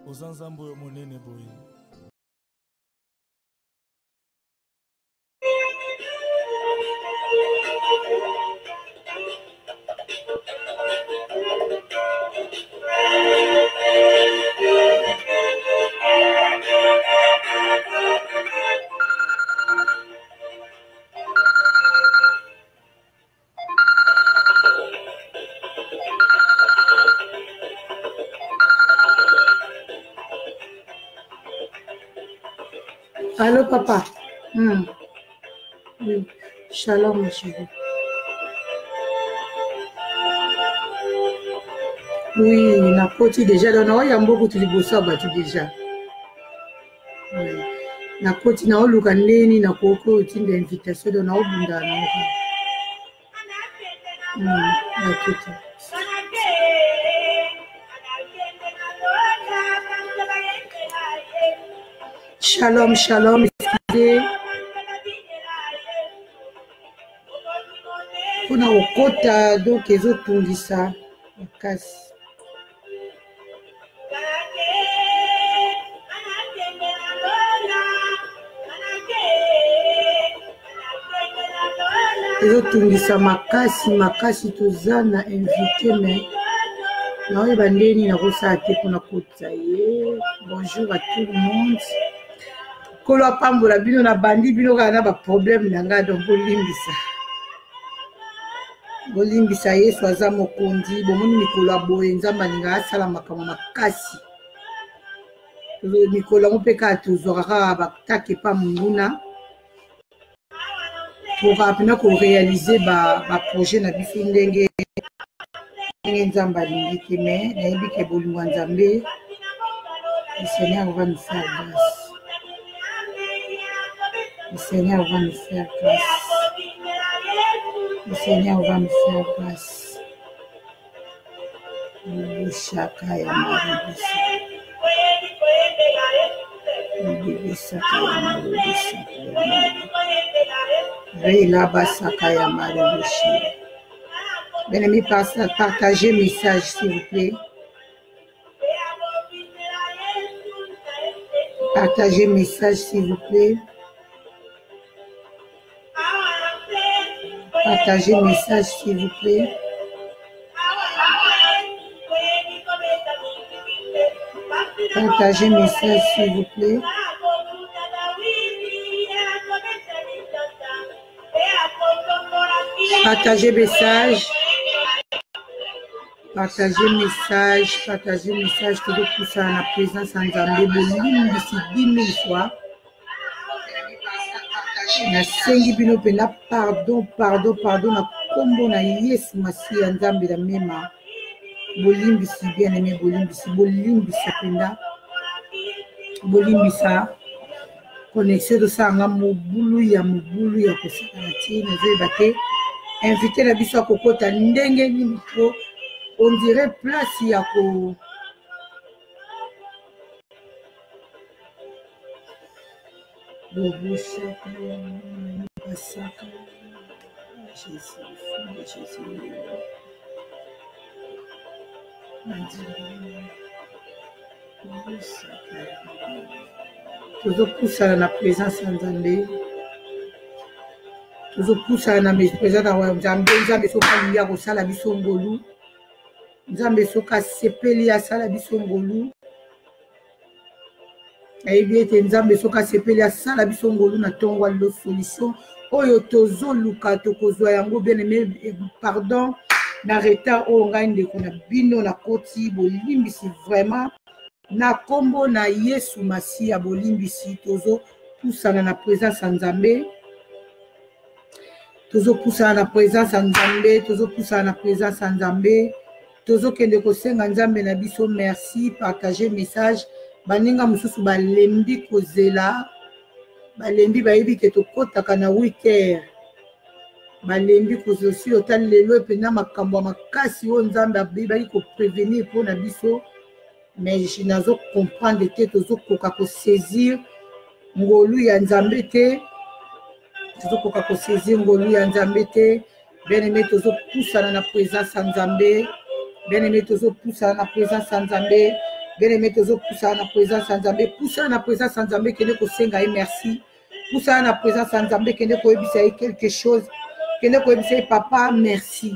Ozanzambo monene boy. Allô, papa. Oui. Shalom, ma chérie. Oui, na koti déjà. Donc, il y a beaucoup de bossa battu déjà. Oui. Na koti na oluka neni na koko tinda invitation donc na obunda na oka. Na koti. Shalom, shalom, excusez. On a au kota donc les autres ont dit ça. Casse. Les autres ont dit ça. Makasi tozana invité mais non il va ndeni na kosa te pour na kota ye. Bonjour à tout le monde. Kolo apambola bino na bandi bino kana ba problème nanga donc bolimbisa. Bolimbisa Yesu aza mokonzi bomoni mikolo aboye nzamba ninga asala makambo makasi. Mikolo mopeka tozoraka batake pa munguna. Pour apena ko réaliser ba projet na biso ndenge nzamba lingi te mais nayebi ke bolingo nzambe le Seigneur va nous faire grâce. Le Seigneur va nous faire grâce. Le Seigneur va nous faire grâce. Shaka ya marubisa. Bien-aimés, partagez le message s'il vous plaît. Partagez le message s'il vous plaît. Partagez le message s'il vous plaît. Partagez le message s'il vous plaît. Partagez le message. Partagez le message. Partagez le message. Que tout ça en la présence en Zambé. Bolim d'ici 10 000 fois. Na sengi bino pena pardon na kombo na Yesu Masi ya Nzambe la mema. Bolimbisi bien aimé bolimbisa penda. Bolimbisa connexion de ça nga mobulu ya kosaka na ti na zeba te. Invité la biso kokota ndenge nini po on dirait place ya ko toujours poussé na présence en Nzambe. Toujours poussé na présence na Nzambe. Nzambe soka liya ko sala biso ngolu. Nzambe soka sepeli ya sala biso ngolu. Ayebi Nzambe soka sepeli ya sala biso ngolu na tongo lo solution. Oyo tozo luka tokozwa yango bien aimé pardon na retard o ngai ndeko na bino na koti bolimbisi vraiment na kombo na Yesu Masi ya bolimbisi tozo pusana na présence en Nzambe. Tozo pusana na présence en Nzambe, tozo pusana na présence en Nzambe. Tozo kende ko senga Nzambe na biso merci, partager message. Baninga mususu balembi kozela. Balembi bayebi ke tokotaka na 8h. Balembi kozosi otal lelo pena makambo makasi o Nzambe abibali ko prévenir pour na biso. Mais je n'azo comprendre te tozo koka ko saisir ngolu ya Nzambe te. Tozo koka ko saisir ngolu ya Nzambe te. Bien-aimé tozo poussana na présence en Nzambe. Bien-aimé tozo poussana na présence en Nzambe. Bien-aimé, tozo poussa na présence en Nzambe, poussa na présence en Nzambe, kende ko senga et merci. Poussa na présence en Nzambe, kende ko ebisa quelque chose, kende ko ebisa papa, merci.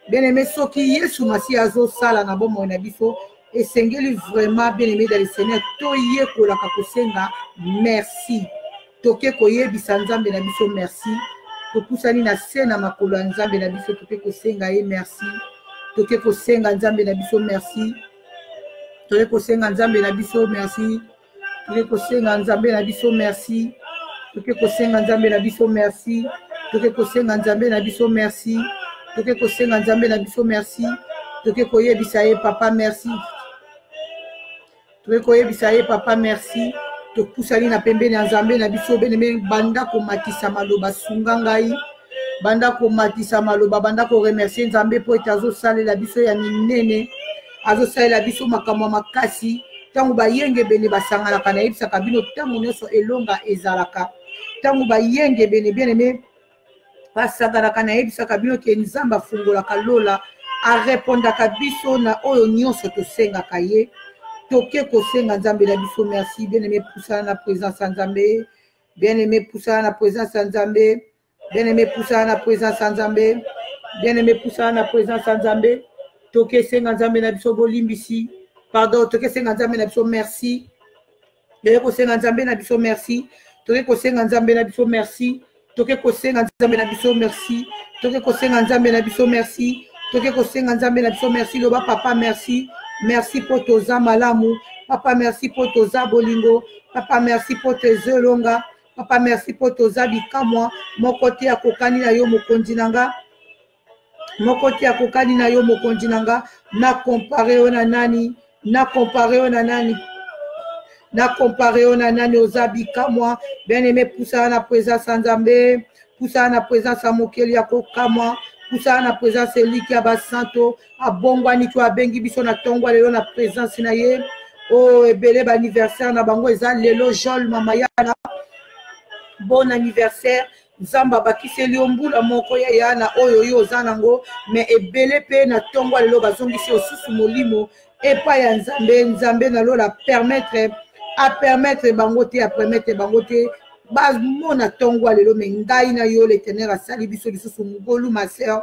Bien-aimé, soki Yesu masi azo sala na bomo na biso, et sengeli vraiment bien-aimé dans le Seigneur, to ye ko la ka ko senga, merci. Toke ko yebisa Nzambe na biso, merci. To poussani na sena makolo ya Nzambe na biso, toke ko senga et merci. Toke ko senga Nzambe na biso, merci. Toke ko senga Nzambe na biso, merci. Toke ko senga Nzambe na biso, merci. Toke ko senga Nzambe na biso, merci. Toke ko senga Nzambe na biso, merci. Toke ko senga Nzambe na biso, merci. Toke ko yebisa ye papa, merci. Toke ko yebisa ye papa, merci. To pusali na pembeni ya Nzambe na biso bien-aimé, banda ko matisa maloba sunga ngai, banda ko matisa maloba, banda ko remercier Nzambe po ete azo salela biso ya minene, azo salela biso makambo makasi. Tango bayenge bene basanganaka na yebisaka bino tango nyonso elonga ezalaka. Tango bayenge bene bien-aimé basanganaka na yebisaka bino ke Nzambe afungolaka lola, arepondaka biso na oyo nyonso tosengaka ye. Toke kosenga Nzambe na biso, merci. Bien-aimé, poussa na présence en Nzambe. Bien-aimé, poussa na présence en Nzambe. Bien-aimé, poussa na présence en Nzambe. Bien-aimé, poussa na présence en Nzambe. Toke senga Nzambe na biso bolimbisi. Pardon, toke senga Nzambe na biso, merci. Toke kosenga Nzambe na biso, merci. Toke kosenga Nzambe na biso, merci. Toke kosenga Nzambe na biso, merci. Toke kosenga Nzambe na biso, merci. Toke kosenga Nzambe na biso, merci. Loba papa, merci. Merci pour toza malamu. Papa, merci pour toza bolingo. Papa, merci pour toza longa. Papa, merci pour toza bikamwa. Mon côté à kokani na yo mokonzi nanga. Mon côté à kokani na yo mokonzi nanga. Na comparé on a nani. Na comparé on a nani. Na comparé on a nani aux bikamwa. Bien-aimé, poussa na présence en Nzambe. Poussa na présence à mokeli ya kokamwa. Poussa na présence eliki ya basanto abongwani to abengi biso na tongwa lelo na présence na ye. Oh ebele ba anniversaire na bango eza lelo Joel mama yana. Bon anniversaire. Nzamba bakiseli ombula moko ya yana oyo yo zanango mais ebele pe na tongwa lelo bazongisi osusu molimo epa ya Nzambe. Nzambe na lola permettre bango te a permettre bango te mona tongwa lelo me ngai na yo l'Éternel asali biso lisusu ngolu ma sœur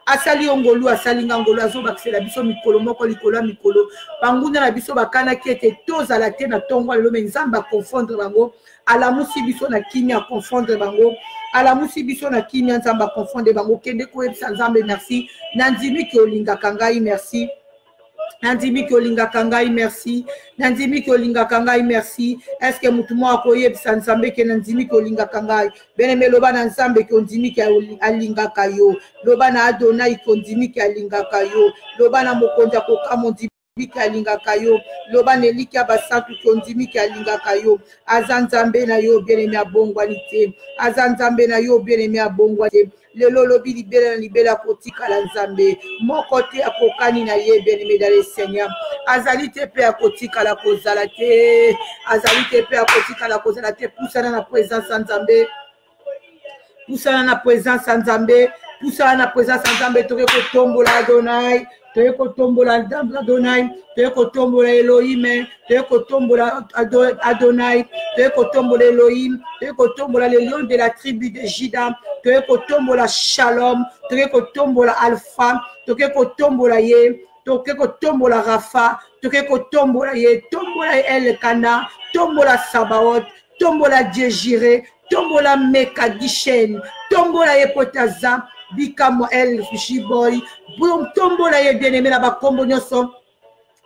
asali ngolu asali ngolu azobakisela biso mikolo moko likolo mikolo banguna na biso bakana kiete tozala te na tongwa lelo me Nzamba confondre bango alamusi biso na kimia confondre bango alamusi biso na kimia Nzamba confondre bango kende koyebisa Nzambe merci nandimi ki olingaka ngai merci. Nandimi ki olingaka ngai merci. Nandimi ki olingaka ngai merci. Est-ce que mutu mo akoyebisa Nzambe ke nandimi ki olingaka ngai? Bien-aimé, loba na Nzambe ki ondimi ki alingaka yo. Loba na Adonai ki ondimi ki alingaka yo. Loba na mokonzi akokama ondimi ki alingaka yo. Loba na eliki ya basantu ki ondimi ki alingaka yo. Aza Nzambe na yo bien-aimé abongwani te. Aza Nzambe na yo bien-aimé abongwani te. Lelo lobi libela kotika la Nzambe moko te akokani na ye bien-aimé dans le Seigneur. Azali te pe akotika la kozala te. Azali te pe akotika la kozala te. Poussana na présence en Nzambe. Poussana na présence en Nzambe. Poussana na présence en Nzambe. Toke kotombola Adonai. Toke kotombola Adonai. Toke kotombola Elohim. Toke kotombola Adonai. Toke kotombola Elohim. Toke kotombola le lion de la tribu de Juda. Toke kotombola Shalom. Toke kotombola Alpha. Toke kotombola ye. Toke kotombola Rafa. Toke kotombola ye. Tombola Elkana. Tombola Sabaoth. Tombola Djejire. Tombola Mekadishen. Tombola ye Potaza. Bikamo El Shiboy. Tombola ye bien-aimé na bakombo nyonso.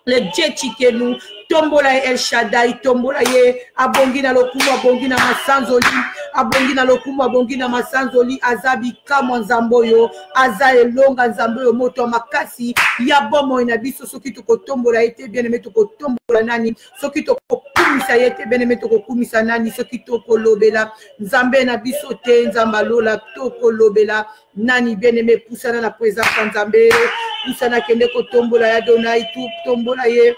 Le Dieu Chikenu. Tombola ye El Shaddai. Tombola ye abongi na lokumu abongi na masanzoli. Abongi na lokumu abongi na masanzoli. Azabi kamo Nzamboyo. Aza elonga Nzamboyo moto makasi. Yabomo ina biso soki toko tombola ete bien-aimé toko tombola nani. Soki toko kumisa ete bien-aimé toko kumisa nani. Soki toko lobela. Nzambe na biso te Nzamba lola toko lobela. Nani bien-aimé poussana na présence Nzambe. Poussana kende ko tombola ya Adonai tout tombola ye.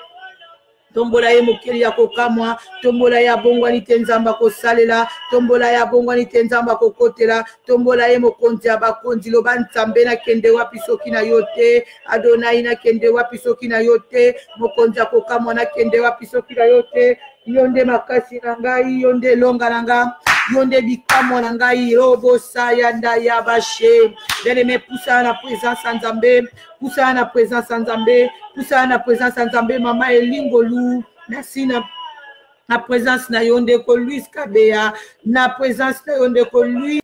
Tombola ye mokeli ya kokamwa, tombola ya bongwani tenzamba ko salela, tombola ya bongwani tenzamba ko kotela, tombola ye mokonzi ya bakonzi loba nzambe na kende wapi soki na yote, Adonai na kende wapi soki na yote, mokonzi ya kokamwa na kende wapi soki na yote, yonde makasi na ngai, yonde longa na ngai, yonde bikamwa na ngai, robo sayanda ya bashe. Bien-aimé, poussa na présence en Nzambe, poussa na présence en Nzambe, poussa na présence en Nzambe, maman Elingolu, merci na présence na yonde ko Louise Kabea, na présence na yonde ko Louise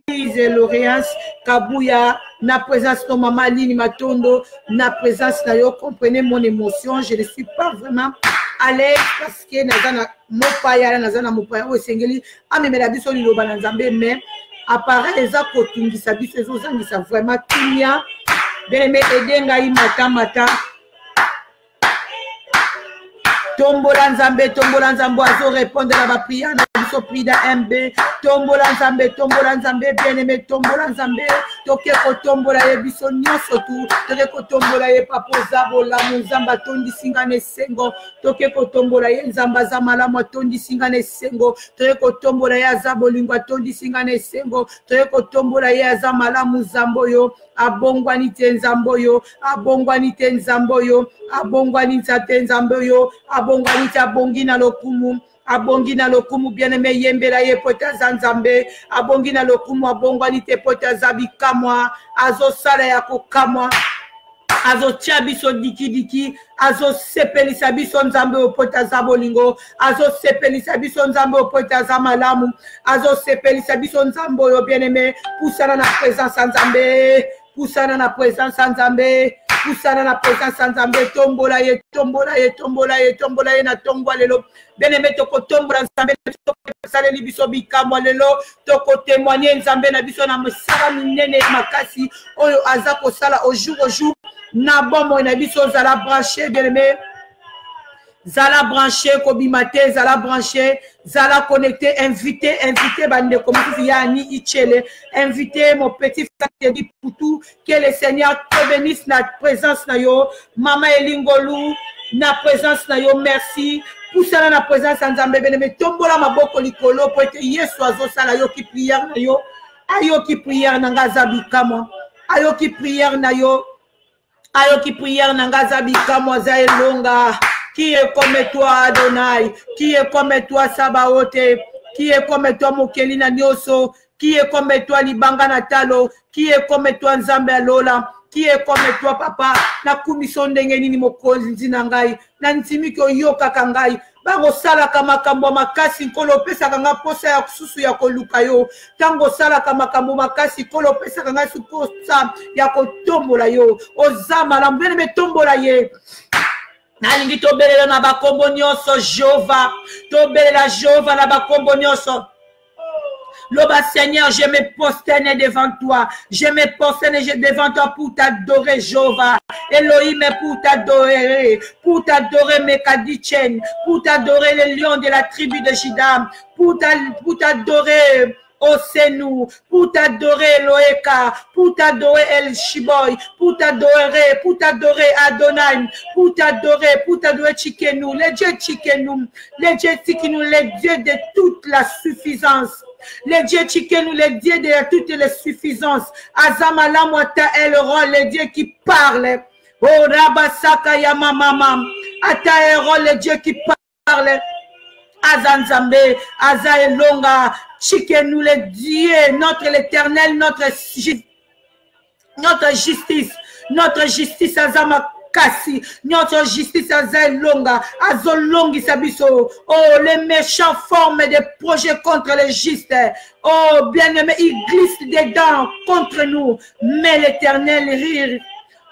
Laurence Kabouya, na présence de maman Aline Matondo, na présence na yo, comprenez mon émotion, je ne suis pas vraiment à l'aise parce que nazana mopaya nazana mopaya o sengeli amemela biso liloba na Nzambe, mais appareil eza kotungisa biso ezozangisa vraiment tunia. Bien-aimé, edengai mata tombola Nzambe azo répondre à la prière na biso prida MB, tombola Nzambe, bien-aimé, tombola Nzambe, toke ko tombola ye biso nyonso tu, toke ko tombola ye papo zabola Nzamba tondi singane sengo, toke ko tombola ye Nzamba za malamu tondi singane sengo, toke ko tombola ye zabolingwa tondi singane sengo, toke ko tombola ye za malamu zamboyo, abongwani te Nzamboyo, abongwani te Nzamboyo, abongwani te Nzamboyo, abongwani te abongi na lokumu, abongi na lokumu, bien-aimé, yembela ye pota za Nzambe, abongi na lokumu, abongwani te pota za bikamwa, azo sala ya kokamwa, azo tia biso diki, azo sepelisa biso Nzambe opota za bolingo, azo sepelisa biso Nzambe opota za malamu, azo sepelisa biso Nzambe yo, bien-aimé, poussana na présence en Nzambe, poussana na présence en Nzambe, poussana na présence en Nzambe, tombola ye na tongwa lelo, bien-aimé, toko tombola Nzambe, toko saleli biso bikamwa lelo, toko témoigner Nzambe na biso na mosala minene makasi oyo aza kosala au jour na bombo na biso zala branché, bien-aimé, zala branché kobimate, zala branché, zala connecté, invité bande comme yani Ichele, invité mon petit frère dit pour tout, que le Seigneur te bénisse na présence na yo, maman Elingolu na présence na yo, merci. Poussana na présence en Nzambe, bien-aimé, tombola maboko likolo pour être Yesu azo sala yo ki prière na yo, ayo ki prière na ngazabi kama, ayo ki prière na yo, ayo ki prière na ngazabi kama za elonga. Qui est comme toi, Adonai? Qui est comme toi, Sabaote? Qui est comme toi, Mokelina Nyoso? Qui est comme toi, Libanga Natalo? Qui est comme toi, Nzambe Alola? Qui est comme toi, Papa? Na kumison dengeni ni mokonzi zinangai. Na ntimi ko yoka kangai. Bango sala kama kambo makasi nkolo pesa kanga posa ya kususu ya koluka yo. Tango sala kama kambo makasi kolo pesa kanga suposa ya kotombola yo. Ozama la mbele me tombola ye. Nalingi tobelela na bakombo nyonso Jehova, tobelela Jehova na bakombo nyonso. Loba Seigneur, je me prosterne devant toi, je me prosterne devant toi pour t'adorer Jehova, Elohim, pour t'adorer Mekadichen, pour t'adorer les lions de la tribu de Juda, pour t'adorer Osenu, pour t'adorer Loeka, pour t'adorer El Shiboy, pour t'adorer Adonai, pour t'adorer Chikenu, les dieux Chikenu, les dieux de toute la suffisance. Les dieux Chikenu, les dieux de toutes les suffisances. Azamala Mwata El Roi, les dieux qui parlent. Oh Rabasaka Yamamama, Ata El Roi, les dieux qui parlent. Azanzambe, Aza Elonga, Chikenu, les dieux, notre l'éternel, notre justice, Azama. Kasi, notre justice Azalonga, Azolongi Sabiso. Oh, les méchants forment des projets contre les justes. Oh, bien-aimés, ils glissent dedans contre nous. Mais l'éternel rire.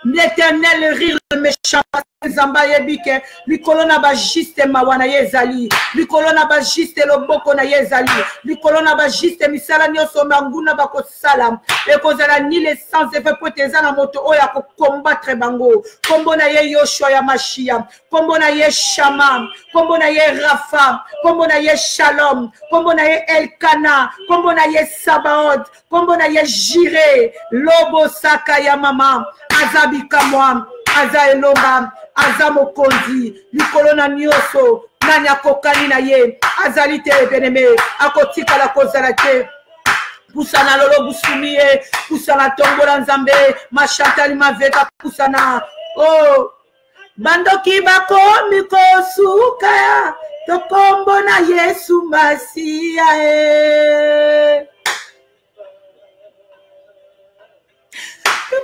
L'éternel rire le méchant. Zamba yebike, likolona ba juste mawana yezali, likolona ba juste loboko na yezali, likolona ba juste misala nyoso manguna ba ko salam, e kozala ni les sans effet poteza na moto oya ko combattre bango, kombo na ye Yoshua ya Mashia, kombo na ye Shama, kombo na ye Rafa, kombo na ye Shalom, kombo na ye Elkana, kombo na ye Sabaoth, kombo na ye Jireh, lobo saka ya mama, azabi kamwa, Aza Elonga, aza mokonzi likolo na nyonso nani akokani na ye azali te bien-aimé akotikala kozala te pusana lolo busumie pusana tombola nzambe mashantali maveka pusana oh bandoki bakomi kosuka tokombo na Yesu Masiya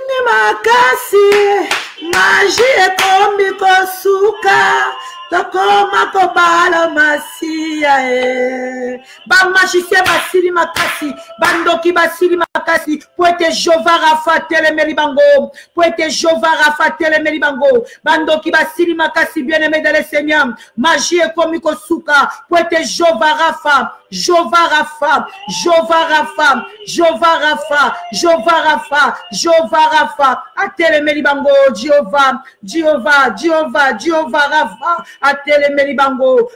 ni makasi maji ekomi kosuka tokoma kobala Masiya ba magicien basili makasi bandoki basili makasi poete Jova Rafa telemeli bango poete Jova Rafa telemeli bango bandoki basili makasi bien-aimé dans le Seigneur magie ekomi kosuka poete Jova Rafa Jova Rafa Jova Rafa Jova Rafa Jova Rafa Jova Rafa atelemeli bango Jehova Jehova Jehova Jehova Rafa atelemeli bango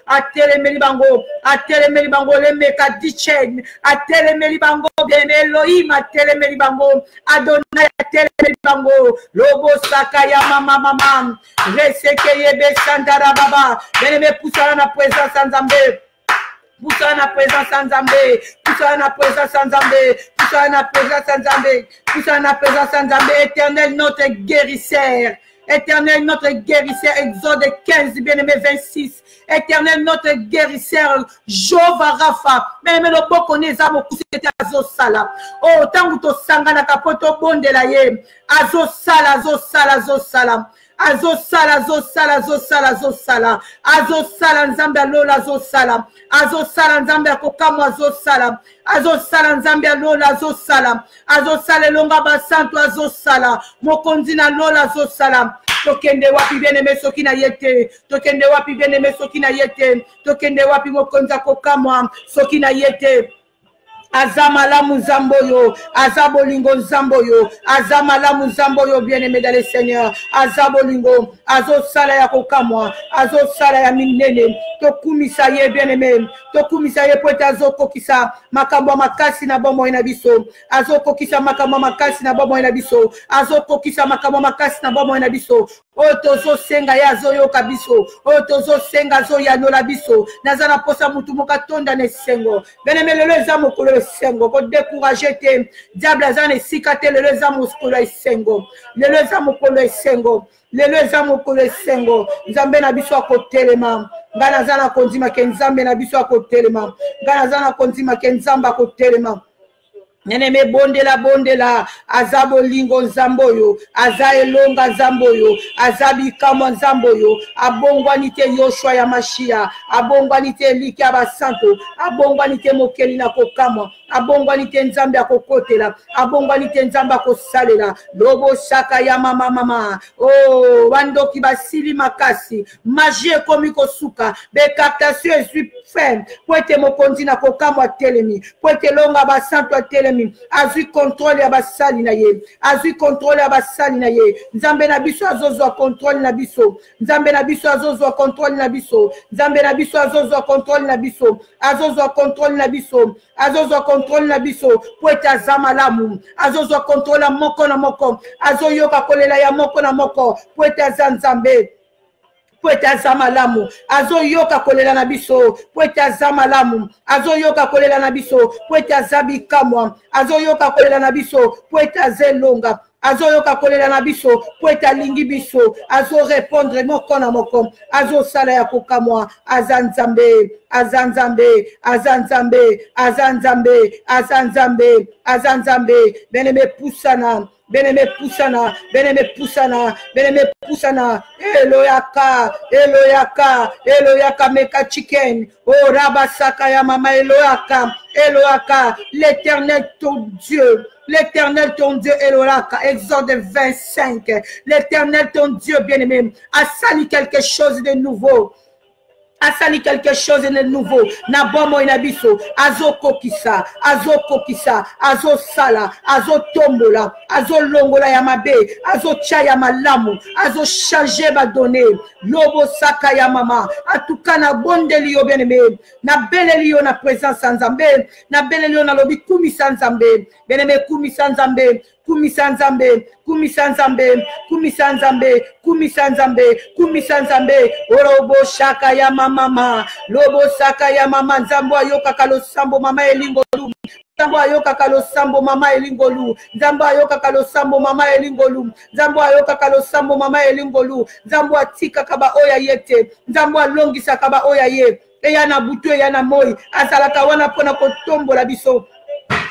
le meka dichen atelemeli bango bien Elohim atelemeli bango Adonai atelemeli bango lobo sakaya mama reseke yebe sandara baba bien-aimé poussana na présence nzambe poussana na présence nzambe poussana na présence nzambe poussana na présence nzambe poussana na présence nzambe éternel notre guérisseur Éternel notre guérisseur, Exode 15, bien-aimé 26. Éternel notre guérisseur, Jova Rafa. Même le boko nezamo kusete azosala. Oh, tangu to sangana kapoto bonde la ye. Azosala, azosala, azosala. Azosala, azosala, azosala, azosala. Azosala nzambe alola azosala. Azosala nzambe akokamu azosala. Azosala nzambe alola azosala. Azosala longa basanto azosala. Mokonzi na lola azosala. Tokende wapi bien-aimé soki na yete. Tokende wapi bien-aimé soki na yete. Tokende wapi mokonzi akokamwa soki na yete. Azamalamu zamboyo, azabolingo zamboyo, azamalamu zamboyo bien-aimé dans le Seigneur, azabolingo, azosala ya kokamwa, azosala ya minene, tokumisa ye bien-aimé, tokumisa ye poete azokokisa makambo makasi na bomo na biso, azokokisa makambo makasi na bomo na biso, azokokisa makambo makasi na bomo na biso, otozo senga ya zoyo kabiso, otozo senga zo ya nola biso, nazana posa mutu mokatonda ne sengo, bien-aimé lelo ezamo kolo sengo ko décourager te diable azane sikate lelo ezamo kolo sengo lelo ezamo kolo sengo lelo ezamo kolo sengo nzambe na biso akotelema ngana zana konzima ke nzambe na biso akotelema ngana zana konzima ke nzamba akotelema Neneme bondela azabo lingo nzamboyo azaelonga nzamboyo azabikamo nzamboyo abongwanite Yoshua ya Mashia abongwanite liki abasanto abongwanite mokeli na kokamwa abongwanite nzambe akokotela abongwanite nzambe akosalela lobo shaka ya mama oh wandoki basili makasi magie komi kosuka be captation est ferme poete mokonzi na kokamwa telemi poete longa basanto telemi azui contrôle ya basali na ye azui contrôle ya basali na ye nzambe na biso azozwa contrôle na biso nzambe na biso azozwa contrôle na biso nzambe na biso azozwa contrôle na biso azozwa contrôle na biso azozwa contrôle na biso poete azamalamu azozwa contrôle moko na moko azoyoka kolela ya moko na moko poete azanzambe poete azamalamu azoyoka kolela na biso poete azamalamu azoyoka kolela na biso poete azabikamwa azoyoka kolela na biso poete azelonga azoyoka kolela na biso poete alingi biso azo répondre moko na moko azosala ya kokamwa azanzambe azanzambe azanzambe azanzambe azanzambe azanzambe bien-aimé pusana Beneme pusana, beneme pusana, beneme pusana. Eloyaka, Eloyaka, Eloyaka meka chicken. Oh rabasaka ya mama Eloyaka, Eloyaka, l'Éternel ton Dieu. L'Éternel ton Dieu Eloyaka, Exode 25. L'Éternel ton Dieu bien-aimé a sali quelque chose de nouveau. Asali quelque chose de nouveau na bomo inabiso azoko kisa azo sala azo tombola azo longola ya mabe azo chaya malamu azo changer ba donner lobo saka ya mama atukana bondeli yo bien-aimé na beleli yo na présence nzambe na beleli yo na lobi kumisa nzambe bien-aimé kumisa nzambe kumisa nzambe, kumisa nzambe, kumisa nzambe, kumisa nzambe, kumisa nzambe, orobo shaka ya mama, lobo saka ya mama, nzambo ayoka kalosambo mama elingolu, nzambo ayoka kalosambo mama elingolu, nzambo ayoka kalosambo mama elingolu, nzambo ayoka kalosambo mama elingolu, nzambo atika kaba oya yete, nzambo alongisa kaba oya ye, eyana butu eyana moi, azalaka wana pona kotombola biso.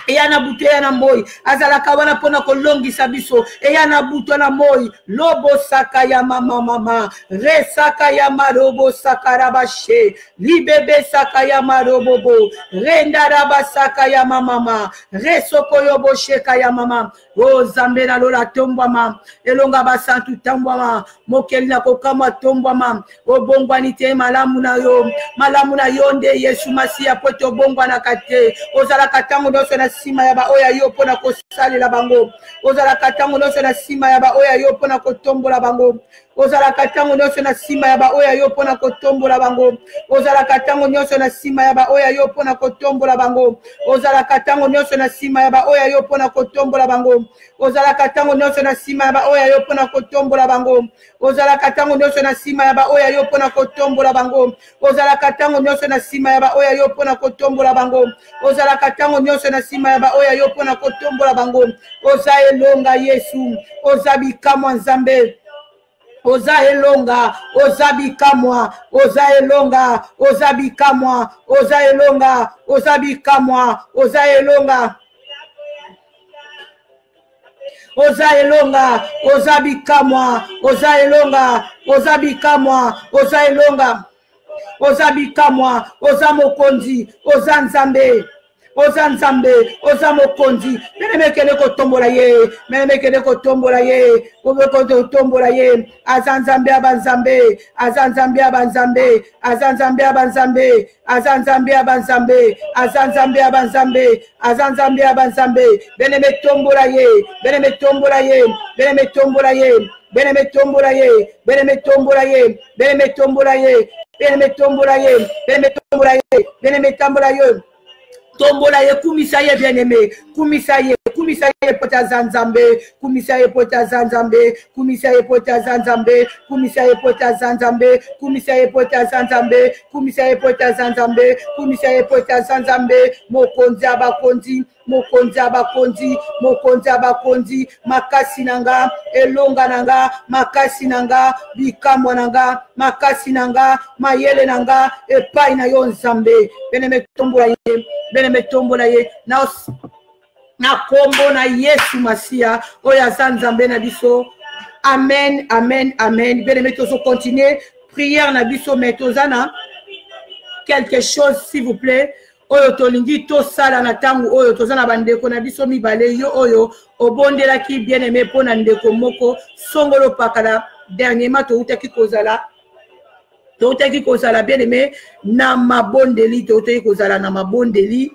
Eyana butu eyana moi, azalaka wana pona kolongisa biso, eyana butu na moi, lobo saka ya mama, re saka ya marobo saka rabashe, libebe saka ya marobobo, renda rabasaka ya mama, re soko yobo sheka ya mama, o zambe na lola tombwama, elonga basantu tambwama, mokeli na kokama tombwama, o bongwani te malamu na yo nde Yesu Masiya poto bongwana kate, ozala katango doso na sima ya ba oya yo pona kosalela bango, ozala katango doso na sima ya ba oya yo pona kotombola bango, ozala katango doso na sima ya ba oya yo pona kotombola bango, ozala katango doso na sima ya ba oya yo pona kotombola bango, ozala katango doso na sima ya ba oya yo pona kotombola bango, ozala katango doso na sima ya ba oya yo pona kotombola bango, ozala katango doso na sima ya ba oya yo pona kotombola bango, ozala katango doso na sima ya ba oya yo pona kotombola bango, ozala katango doso na sima ya ba oya yo pona kotombola bango, oza elonga Yesu, oza bikamwa nzambe, oza elonga, oza bikamwa, oza elonga, oza bikamwa, oza elonga, oza bikamwa, oza elonga, oza elonga, oza bikamwa, oza elonga, oza bikamwa, oza elonga, oza bikamwa, oza mokonzi, oza nzambe, oza nzambe, oza mokonzi, mene kene ko tombola ye, mene kene ko tombola ye, ko tombola ye, azanzambe abanzambe, azanzambe abanzambe, azanzambe abanzambe, azanzambe abanzambe, azanzambe abanzambe, azanzambe abanzambe, bene me tombola ye, bene me tombola ye, bene me tombola ye, bene me tombola ye, bene me tombola ye, bene me tombola ye, bene me tombola ye, bene me tombola ye, bene me tombola ye. Tombola ye kumisa ye bien-aimé, kumisa ye pota zanzambe, kumisa ye pota zanzambe, kumisa ye pota zanzambe, kumisa ye pota zanzambe, kumisa ye pota zanzambe, kumisa ye pota zanzambe, kumisa ye pota zanzambe, mokonzi abakonzi, mokonzi abakonzi, mokonzi abakonzi, makasi nanga, elonga nanga, makasi nanga, bikamwa nanga, makasi nanga, mayele nanga, epai na yo nzambe, bien-aimé tombola ye, bien-aimé tombola ye, na kombo na Yesu Masiya, oya zanzambe na biso, amen, amen, amen, bien-aimé tozo continuer, prière na biso, mais tozana, quelque chose s'il vous plaît, oyo tolingi to sala na tangu oyo tozana bandeko na biso mibale yo oyo obondela ki bien-aimé pona ndeko moko songolo pakala dernièrement toutaki kozala bien-aimé na mabondeli toutaki kozala na mabondeli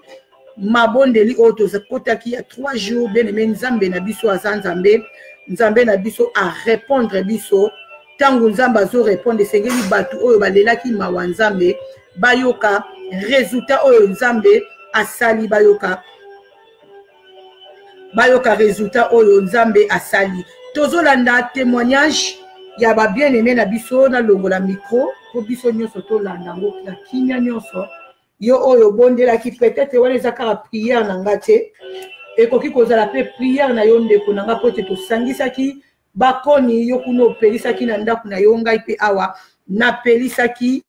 oyo tozakotaki ya 3 jours bien-aimé nzambe na biso azanzambe nzambe na biso a répondre biso tangu nzambe azo répondre sengeli batu oyo balelaki mawa nzambe bayoka résultat oyo nzambe asali bayoka résultat oyo nzambe asali tozolanda témoignage ya ba bien-aimé na biso na longola micro po biso nyonso tolanda ngo na kimia nyonso yo oyo bondelaki peut-être wana ezaka prière na ngate ekoki kozala pe prière na yo ndeko na nga po te tosangisaki bakoni yo kuna opelisaki na ndako na yo ngai pe awa napelisaki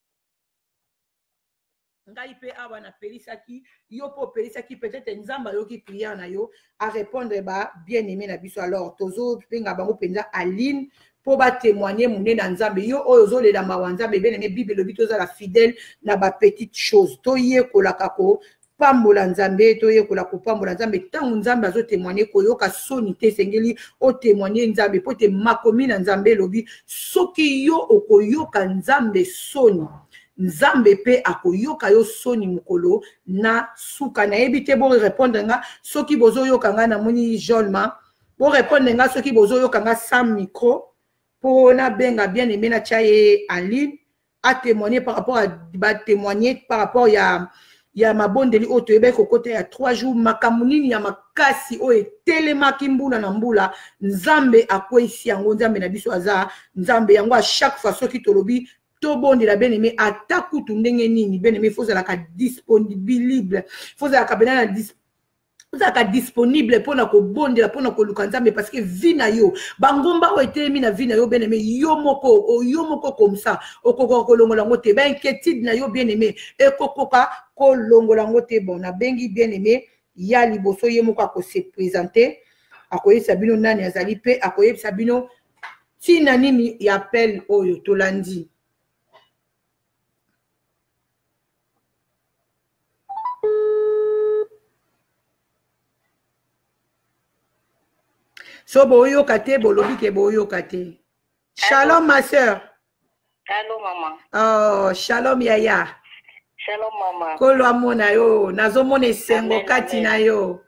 ngai pe awa napelisaki yo po pelisaki peut-être nzamba yoki prière na yo a répondre ba bien-aimé na biso alors tozo penga bango penza Aline po ba témoigner munene na nzambe yo oyo zolela mawa nzambe bien-aimé Bible lobi tozala fidèle na ba petite chose toye kolaka ko pambola nzambe toyekola kopambola nzambe tangu nzambe azo témoigner koyoka soni te sengeli o témoigner nzambe po te makomi na nzambe lobi soki yo okoyoka nzambe soni nzambe pe akoyoka yo soni mukolo na suka na yebi te bo répondre nga soki bozo yoka nga na moni jolma bo répondre nga soki bozo yoka nga sans micro po na benga bien-aimé na chaye en ligne a témoigner par rapport à témoigner par rapport ya ya mabondeli oyo toyebaki kokota ya 3 jours makambo nini ya makasi oyo etelemaki mbula na mbula nzambe akwesi yango nzambe na biso aza nzambe yango a chaque fois soki tolobi tobondela bien-aimé ata kutu ndenge nini bien-aimé fozalaka disponible fozalaka bena na ozalaka disponible mpona kobondela mpona koluka nzambe parce que vi na yo bangomba oyo etelemi na vi na yo bien-aimé yo moko comme ça okokoka kolongola yango te bainquiétude na yo bien-aimé ekokoka kolongola yango te bon nabengi bien-aimé ya liboso ye moko akose présenter akoyebisa bino nani azali mpe akoyebisa bino ntina nini ya appel oyo tolandi. So boyo kate bolobi ke boyo kate. Shalom ma sœur. Allô maman. Oh shalom yaya. Shalom maman. Kolo amona yo nazomona esengo kati na yo.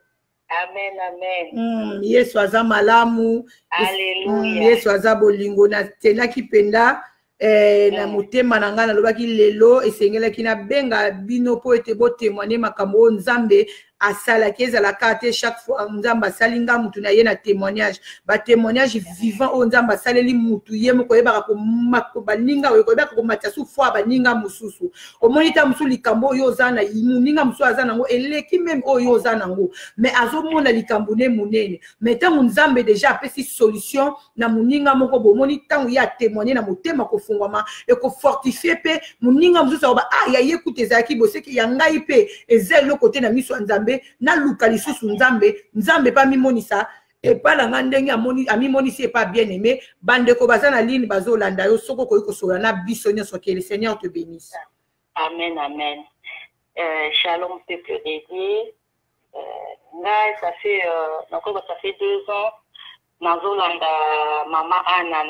Amen amen. Yesu aza malamu. Alléluia. Yesu aza bolingo na tenaki penda na motema na nga nalobaki lelo esengelaki na benga bino po ete bo témoigner makambo nzambe asalaki ezalaka te chaque fois nzambe asali nga mutu na ye na témoignage ba témoignage vivant o nzambe asaleli mutu ye moko yebaka baninga oyo koyebaka komatia su fois baninga mosusu omoni ta mosusu likambo oyo oza na moninga mosusu aza nango eleki meme oyo oza nango mais azomona likambo ne monene mais ntango nzambe déjà apesi solution na moninga moko bomoni ntango ye atémoigner na motema kofungwama ekofortifie mpe moninga mosusu akoba ya ye kuta ezalaki boseki ya ngai mpe eza eloko te na miso ya nzambe na luka lisusu nzambe pa mimonisa epala nga ndenge amimonisi epa bien-aimé bandeko baza na ligne bazolanda yo soko koyi kosola na biso nyonso ke le Seigneur te bénisse. Amen amen. Shalom peuple dédié. Là ça fait 2 ans nazolanda mama Anna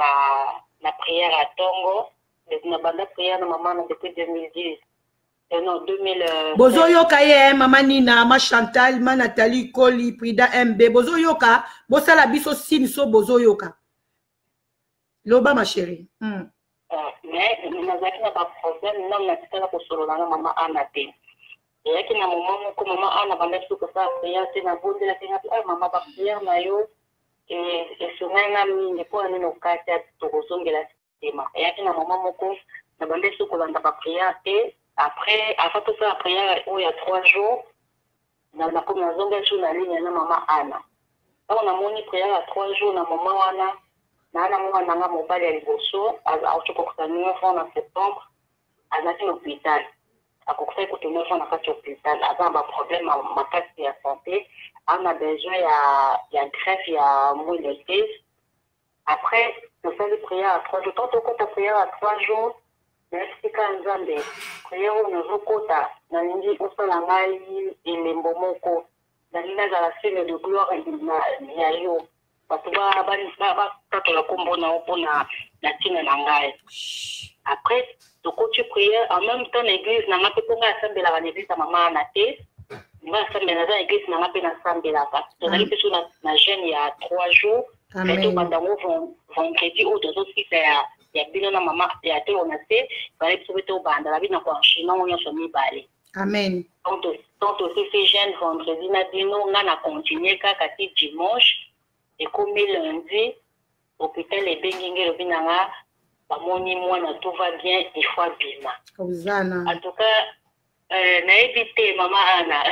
na prière à Tongo na banda prière na mama depuis 2010. Non, 2000. Bozoyoka ye mama Nina, ma Chantal, ma Nathalie, Koli, Prida MB. Bozoyoka, bosala biso sin so bozoyoka. Loba ma chérie. Mais nazaki na ba problème non na tikala ko solo na mama Anna te. Et qui na mama Anna banda so ko sa prière te na bonde la tinga mama ba prière na yo et sonanga mingi po ani no kata to kozongela tema. Et qui na mama moko na banda so ko landa ba prière te. Après, à faire la prière, il y a 3 jours, dans la commune de la ligne, maman Anna. On a mon prière à 3 jours, dans maman Anna, dans la mobile à Liboso, à en septembre, à l'hôpital. À peu près, quand on est en l'hôpital, avant un problème à ma carte de santé, on a besoin, il y a greffe, il y a moins de test. Après, on fait la prière à 3 jours. Quand on fait la prière à 3 jours, merci Kanzambe. Prière nazokota na ningi osala ngai elembo moko na nina za la scène de gloire ya yo bato ba katola kombo na opona na tina na ngai. Après tokoti prière en même temps l'église na ngape ponga asambela ba l'église ya mama na te nga asambela za église na ngape na asambela ba tozali peso na jeune ya 3 jours mais to bandango vendredi ou deux autres il y a bien maman il y a tout on a fait fallait que tu bande la vie na kwa chino on y a balé. Amen. Donc aussi fait jeune vendredi na dino on a continué kati dimanche et comme lundi hôpital et bengenge le binanga ba moni moi na tout va bien il faut bima. En tout cas na éviter maman Anna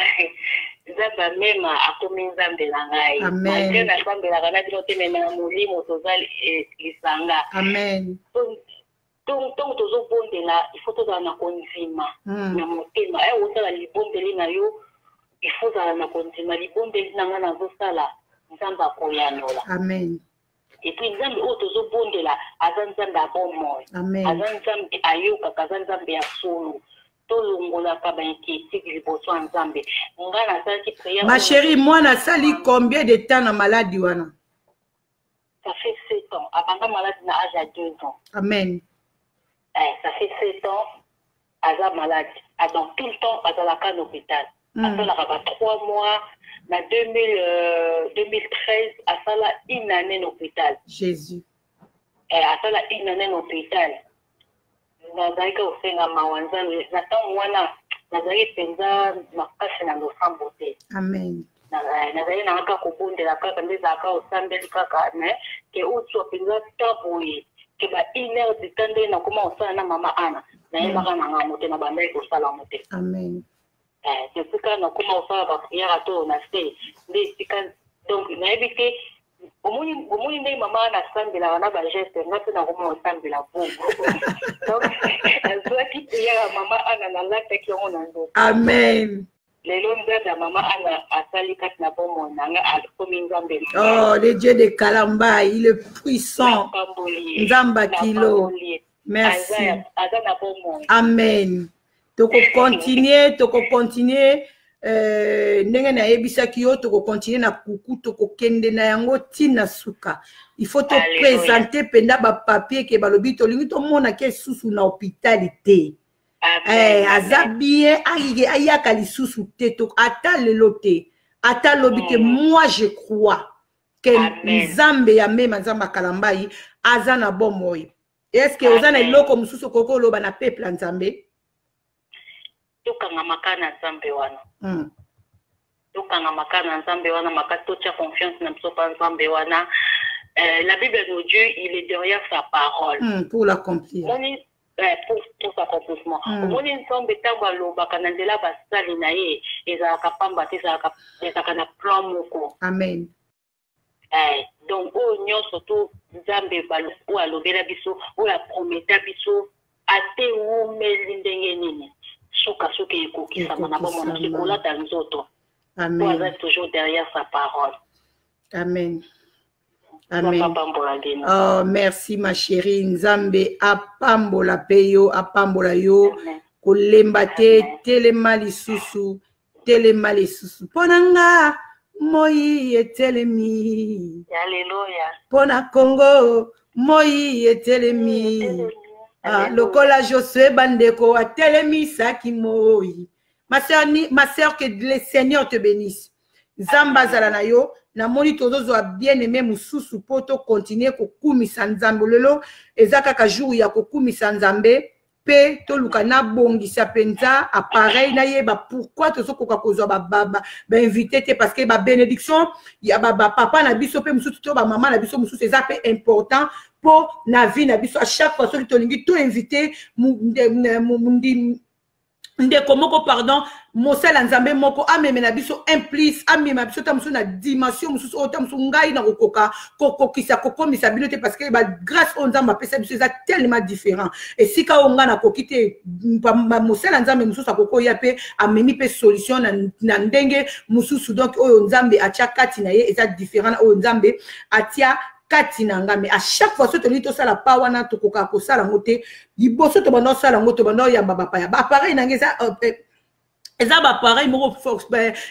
zaba mema akomi nzambe na ngai. Amen. Na nzambe la kana bilote mena molimo tozali lisanga. Amen. Donc tozo bondela il faut tozala na konzima na motema osala libondeli na yo il faut tozala na konzima libondeli na nga nazosala nzambe akoyanola. Amen. Et puis nzambe oyo tozo bondela aza nzambe ya bomoi, aza nzambe ayokaka, aza nzambe ya solo. Ma chérie, moi, na sali combien de temps na maladie wana? Ça fait 7 ans. Avant la maladie, na âge à 2 ans. Amen. Ça fait 7 ans, à la maladie. Donc tout le temps, à la case hôpital. Après, la 3 mois, na 2013, à ça là, une année d'hôpital. Jésus. À ça là, une année d'hôpital. Nazalika osenga mawanzano natanga wana nazali penza makasi na losambo te. Amen. Nazali na kaka kobondela kaka nde ezalaka osambeli kaka me ke utswa penza taboye ke ba 1 heure du temps nde nakoma osala na mama Ana nayebaka na ngamo te na bandaki kosala mo te. Amen. Esika nakoma osala bapriere to na se nde esika donc nayebi te omoni nde mama Ana asambelaka na bageste nga mpe nakoma osambela bongo donc azwaki priere mama Ana nalataki yango na nzoto. Amen. Lelo nzambe mama Ana asali kati na bomoi nanga akomi nzambe. Oh, le Dieu de Kalambai, il est puissant. Nzamba kilo. Merci. Amen. Toko continuer ndenge na yebisaki yo toko continuer na kuku toko kende na yango tina suka. Il faut te présenter penda ba papier ke balobi to lingi to mona ke susu na hôpitalité. Azabie ayaka lisusu te to ata lelo te ata lobite moi je crois que Nzambe ya mema Nzamba Kalambai azana bomoi. Est-ce que ozana iloko mususu koko loba na peuple Nzambe tukanga makana Nzambe wana tukanga makana Nzambe wana makatocha confiance na msopa Nzambe wana. La Bible nous dit il est derrière sa parole pour l'accomplir. Pour sa accomplissement. Omoni Nzambe tango alobaka na nzela basali na ye ezalaka pamba te ezalaka na plan moko. Amen. Donc oyo nyonso to Nzambe oyo alobela biso oyo aprometa biso ate umeli ndenge nini suka ekokisama na bomona sekolata nzoto. Amen. Oyo toujours derrière sa parole. Amen. Amen. Oh, merci ma chérie. Nzambe apambola peyo, apambola yo. Kolemba te, telema lisusu. Ponanga, moi etelemi. Alléluia. Pona Congo, moi etelemi. Lokola Josué Bandeko, atelemi saki moi. Ma sœur, que le Seigneur te bénisse. Zamba zala yo. Na moni tozo a bien aimé mususu poto continuer kokumisa Nzambe lelo ezaka ka jour ya kokumisa Nzambe pe to luka na bongisa penza appareil na yeba pourquoi tozo koka kozwa ba invité te parce que ba bénédiction ya ba papa na biso pe mususu to ba maman na biso mususu eza pe important pour na vie na biso à chaque fois que to lingi to invité ndeko moko pardon mosala Nzambe moko ameme na biso implice amema biso ta musu na dimension musu o ta musu ngai na kokoka kokokisa kokomisa bino te parce que ba grâce au Nzambe pesa biso eza tellement différent et si ka onga na kokite mosala Nzambe musu sa koko ya pe amemi pe solution na ndenge musu donc oyo Nzambe atia kati na ye eza différent oyo Nzambe atia katinanga mais à chaque fois soto lito sala pa wana to koka ko sala ngote liboso to bando sala ngoto bando ya baba pa ya ba pareil nangeza eza ba pareil moko force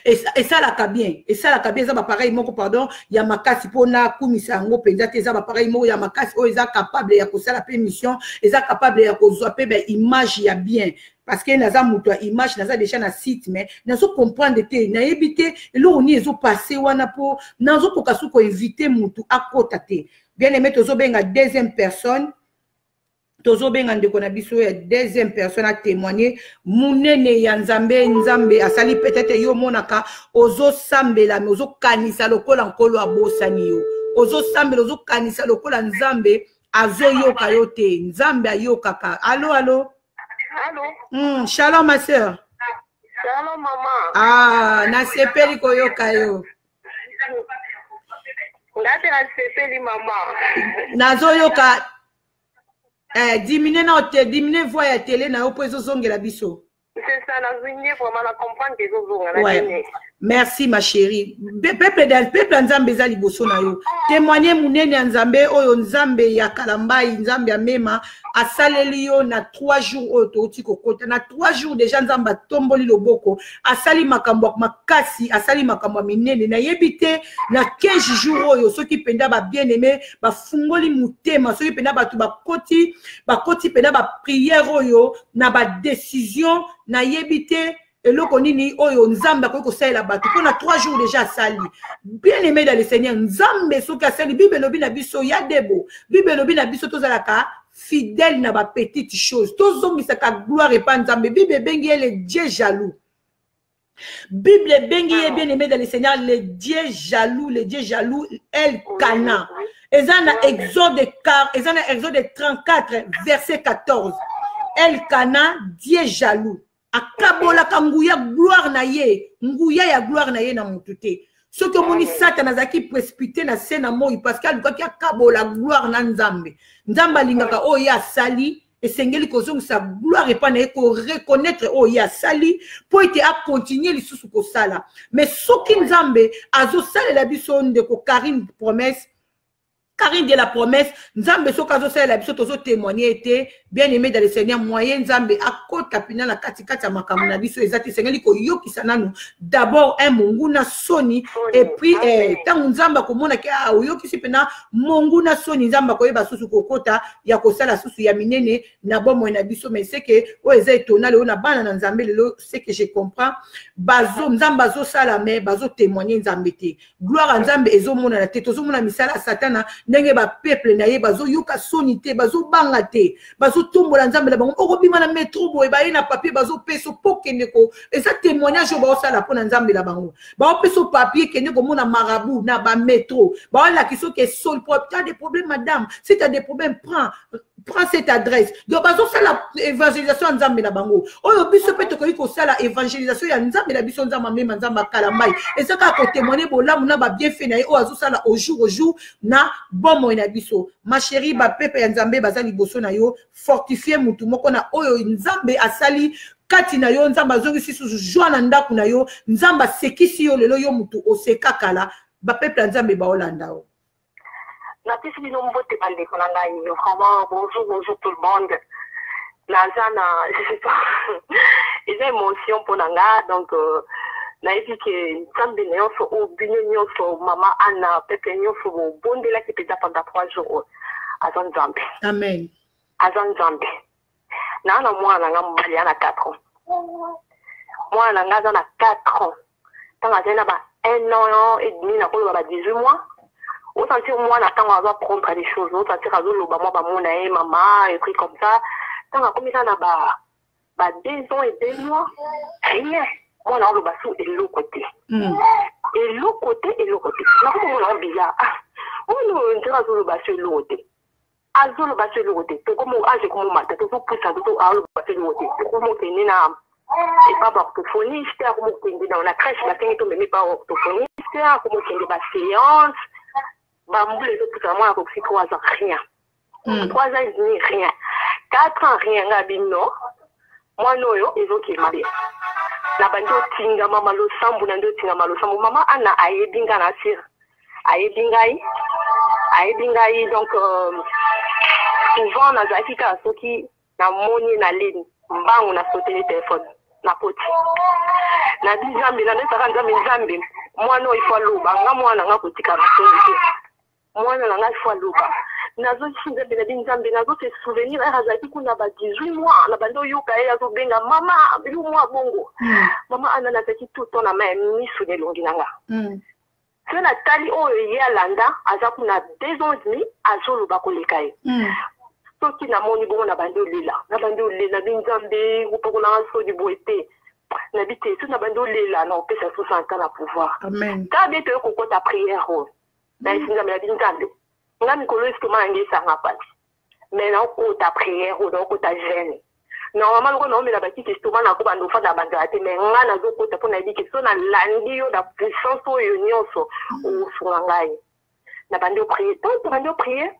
et ça la bien eza ba pareil moko pardon ya makasi pona kumisa ngo penza te eza ba pareil moko ya makasi o eza capable ya ko sala pe mission eza capable ya ko zwa pe image ya bien parce que naza muto image naza déjà na site mais nazo comprendre te na ebité lo ni ezo passer wana po nazo koka suko inviter mutu akota te bien aimé tozo benga deuxième personne tozo benga ndeko na biso ya deuxième personne a témoigner munene ya Nzambe asali peut-être yo monaka ozo sambela mais ozo kanisa lokola nkolo abosani yo ozo sambela ozo kanisa lokola Nzambe azo yoka yo te Nzambe ayokaka. Allô Allô. Shalom ma sœur. Shalom maman. Na sepeli koyoka yo. Ngate na sepeli maman. Nazo yoka diminue voix ya télé na yo po ezozongela biso. C'est ça, na vraiment na comprendre que ezozonga. Merci ma chérie. Peuple Nzambe za liboso na yo. Témoigner munene Nzambe oyo Nzambe ya Kalambai Nzambe ya mema asaleli yo na 3 jours oyo toti kokota na 3 jours déjà Nzambe tomboli loboko asali makambo makasi asali makambo minene na yebite na 15 jours oyo soki penda ba bien-aimé ba fungoli mutema soki penda batu bakoti penda ba prière oyo na ba décision na yebite eloko nini oyo Nzambe ko salela batu pona 3 jours déjà sali bien aimé dans le Seigneur Nzambe soki asali Bible lobi na biso ya debo Bible lobi na biso tozalaka fidèle na ba petite chose. Tozongisa ka gloire et pas nzambe. Bible bengi le Dieu jaloux. Bible bengi est bien aimé dans le Seigneur, le Dieu jaloux, El Cana. Et ça na Exode 34 verset 14. El Cana, Dieu jaloux. Akabola kanguya gloire na ye, nguya ya gloire na ye na mutute. Ce que moni Satan azaki précipité na sena moi parce qu'il a akabola gloire na nzambe. Nzamba lingaka o ya sali et sengeli kozong sa gloire et pas na ko reconnaître o ya sali pour être à continuer les sous ko sala. Mais soki nzambe azo sala la biso ndeko Karine promesse. Karine de la promesse, Nzambe so kazo sa la biso tozo témoigner était bien aimé dans le Seigneur moyen Nzambe akota pina na katikati ya makambo na biso ezati sengeli ko yokisa nanu d'abord un mungu na soni et puis tant Nzamba ko mona ke yokisi pina mungu na soni Nzamba ko yeba susu kokota ya kosala susu ya minene na bomo na biso mais c'est que o eza etona le na bana na Nzambe le c'est que je comprends bazo Nzamba zo sala mais bazo témoigner Nzambe te gloire à Nzambe ezo mona na te tozo mona misala satana ndenge ba peuple na ye bazo yoka sonité bazo banga te bazo tombola nzambe la bango okobima na métro boye ba na papier bazo peso pokende ko eza témoignage ba osala pona nzambe la bango ba peso papier kende ko mona marabout na ba métro ba la kiso ke sol pour tu as des problèmes madame si tu as des problèmes prends cette adresse donc bazo sala évangélisation nzambe la bango oyo biso pe to ko sala évangélisation ya nzambe la biso nzamba même nzamba kalambai eza ka ko témoigner bolamu na ba bien fait na ye o azo sala au jour na bomo na biso ma chérie ba pepe ya nzambe bazali boso na yo fortifier mutu moko na oyo nzambe asali kati na yo nzamba zongi sisu joie na ndaku na yo nzamba sekisi yo lelo yo mutu oseka kala ba pepe ya nzambe ba olanda o na pisi bino mbote bande ko nanga yo vraiment bonjour tout le monde nazana je sais pas ils émotion pour nanga donc na epi ke nzambe na yo so obine nyonso mama ana pepe nyonso bondela ki peza pendant 3 jours azan nzambe amen azan nzambe na mwana nga mbali ana 4 ans mwana nga azana 4 ans tanga tena ba 1 an et demi na kolo ba 18 mois au sentir mwana tanga va prendre des choses au sentir azo loba moi ba mona e mama et trucs comme ça tanga comme ça na ba 2 ans et 2 mois rien mwana oloba so eloko te eloko te na ko mona bizarre ono ndira azo loba so eloko te azo loba so eloko te to comme age comme mata to poussa to aloba so eloko te ko mo teni na et pas orthophoniste ko mo teni na la crèche la teni to même pas orthophoniste ko mo teni ba séance ba mbule to poussa moi ko 3 ans rien 3 ans et demi rien 4 ans rien ngabino moi noyo ezoki mabe na bando tinga mama lo sambu na ndo tinga malo sambu mama ana ayebinga na sir ayebingai donc souvent na zakika soki na moni na ligne mbangu na sauter le téléphone na poti na nzambe na neta nzambe mwana il faut loba nga mwana nga kotika na sonite mwana na nga il faut loba nazo chinza bena nzambe nazo se souvenir azaki kuna ba 18 mois na bando yoka ya zo benga mama bilu mwa bongo mama ana na taki tout on a même mis sous les longi nanga c'est la tali o ya landa aza kuna 2 ans et demi azolo ba kolekai soki na moni bongo na bando lela na nzambe upoko na so di boete na bité so na bando lela na opesa 60 ans na pouvoir amen ka bete ko kota prière ho na isinga na nzambe nga mikolo esitoma nange esanga pati mais na okota prière oda okota jeune normalement loko naomela bakiti esitoma na kobanda ofanda bandela te mais nga nazokota mpo nayebi ke so nalandi yo na puissance oyo nyonso osunga ngai na bandi oprie tanto bandi oprie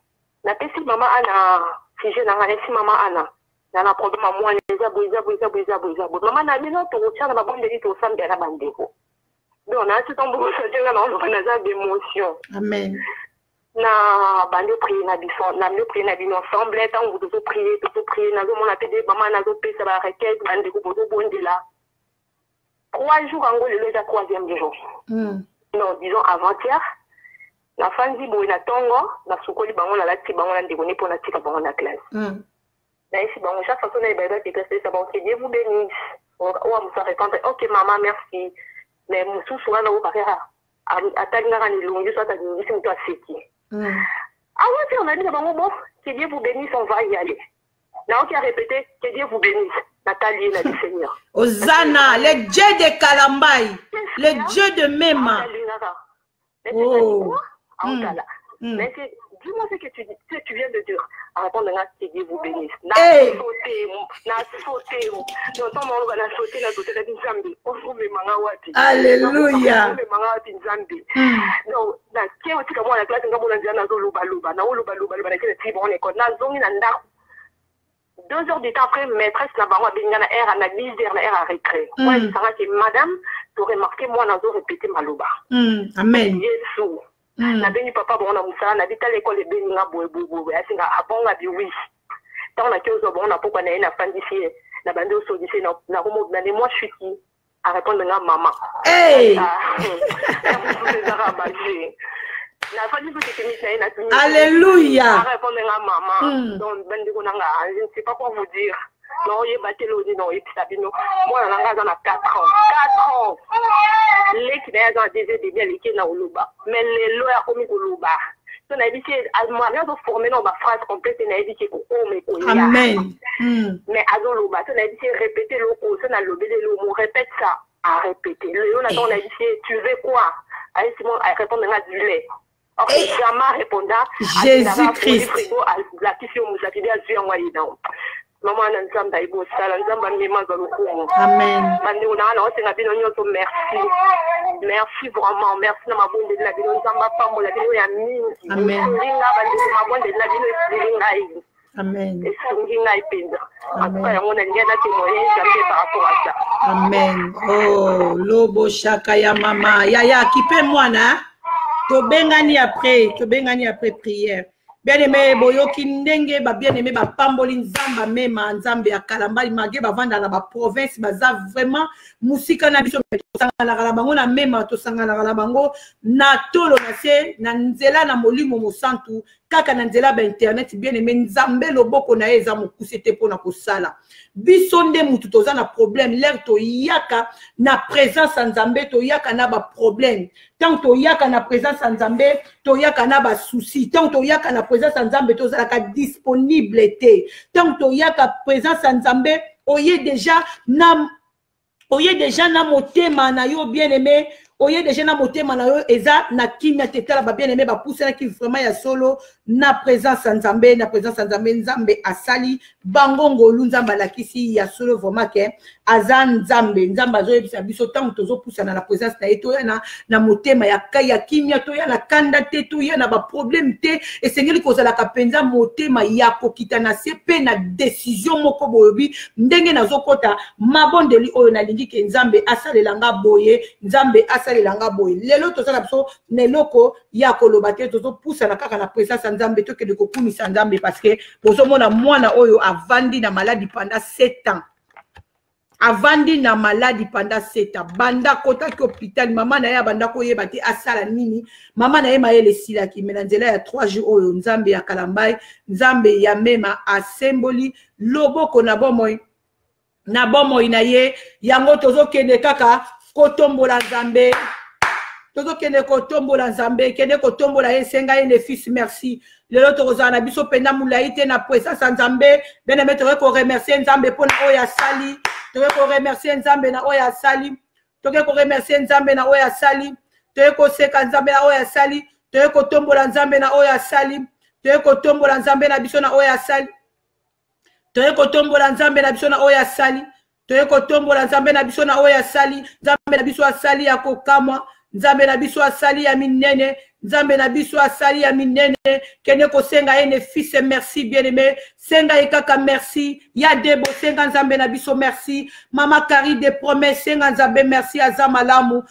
napesi mama ana sujet na nga nesi mama ana na problème ya mwana eza boye mama na bino tokotia na babondeli tosambela na bandeko donc nasi tombokosatenga na oloba naza d'émotion amen na bando prier na bino ensemble tant vous devez prier nazo mona pede mama nazo pesa ba requête bande ko bodo bondela 3 jours en gros le 3e jour non disons avant-hier la fandi boy na tongo na sukoli bango na lati bango na ndeko ne pona tika bango na classe na ici bango chaque fois na ibada te pesa ça bon que Dieu vous bénisse on va me répondre OK maman merci mais mususu wana o bakera atanga ni lungi so atanga mutu aseki Ah ouais, on a dit, bon, que Dieu vous bénisse, on va y aller. Là, qui a répété, que Dieu vous bénisse. Nathalie, la du Seigneur. Osana, le Dieu de Kalambaï, le Dieu de Mema. Oh. Mais dis-moi ce que tu viens de dire. À répondre à ce que Dieu vous bénisse. Alléluia. Deux heures du temps après, maîtresse là-bas, on a bien une air analyse, une air à récré. Moi, je sais que madame, tu aurais remarqué, moi, on a répété Malouba. Amen. Jésus. Na beni papa bon na musala na bita l'école et beni nga boy asinga abonga bi oui. Tant na kiozo bon na poko na ina fandisi na bande au sodisi na romo na moi je suis qui à répondre nga maman. Hey. Alléluia. À répondre nga maman. Donc bande ko nga je ne sais pas quoi vous dire. Non, il battait l'odi non et puis ça bino. Moi on a dans 4 ans. 4 ans. Les qui est dans des bien les qui na oluba. Mais les lois comme oluba. So na dit que moi rien de former dans ma phrase complète na dit que oh mais amen. Mais azoluba, so na dit répéter le coup, so na lobé le mot répète ça à répéter. Le on a dit tu veux quoi? Allez Simon à répondre na du lait. Or jamais répondant Jésus-Christ. La question nous a dit à Dieu envoyé dans. Maman Nzamba ibo sala Nzamba mema za lokumu. Amen. Bandi unaona wote na bino nyoto merci. Merci vraiment, merci na mabonde de la bino Nzamba pambo la bino ya mingi. Amen. Linga bandi mabonde de la bino linga hivi. Amen. Et sunginga ipenda. Après on a ngenda témoigner jamais par rapport à ça. Amen. Oh, lobo shaka ya mama. Yaya kipe mwana. To bengani après prière. Bien-aimé, boyoki ndenge ba bien-aimé ba pamboli nzamba mema nzambe ya kalambali mage ba vanda na ba province baza vraiment musika na biso tosangana la bango na mema tosangana la bango na tolo na se na nzela na molimo mosantu kaka na nzela ba internet bien-aimé nzambe loboko na eza mokusete pona kosala biso nde mutu toza na problème l'air to yaka na présence nzambe to yaka na ba problème tant to yaka na présence nzambe to yaka na ba souci tant to yaka na présence nzambe to zala ka disponibilité tant to yaka présence nzambe oye déjà na motema na yo bien-aimé oye déjà na motema na yo eza na kimia tetala ba bien-aimé ba pousser na ki vraiment ya solo na présence nzambe nzambe asali bangongo lunzamba la kisi ya solo vraiment ke azan nzambe azo yebisa biso tant tozo pousser na la présence na eto na motema ya kaya kimia to ya na kanda te to ya na ba problème te esengeli kozala ka penza motema ya kokita na sepe na décision moko boyobi ndenge nazokota mabondeli oyo na lingi ke nzambe asalelanga boye nzambe asalelanga boye lelo tozala biso neloko ya koloba te tozo pousser na kaka na présence nzambe to ke de kokumisa nzambe parce que bozomona mwana oyo avandi na maladie pendant 7 ans. Avandi na maladie pendant 7 ans. Banda kota ki hôpital mama na ya banda ko yeba te asala nini mama na ye mayele sila ki menanzela ya 3 jours oyo nzambe ya kalambai nzambe ya mema asemboli loboko na bomoi na ye yango tozo kende kaka kotombola nzambe tozo kende kotombola nzambe kende kotombola ye senga ye ne fils merci lelo tokozala na biso penda mulaite na présence nzambe bene mettre ko remercier nzambe pona oya sali toke ko remercier nzambe na oya sali toke ko remercier nzambe na oya sali toke ko seka nzambe na oya sali toke ko tombola nzambe na oya sali toke ko tombola nzambe na biso na oya sali toke ko tombola nzambe na biso na oya sali toke ko tombola nzambe na biso na oya sali nzambe na biso asali ya kokamwa nzambe na biso asali ya minene nzambe na biso asali ya minene kene ko senga ene fils merci bien-aimé senga ekaka merci ya debo senga nzambe na biso merci mama Kari de promesse senga nzambe merci azamalamu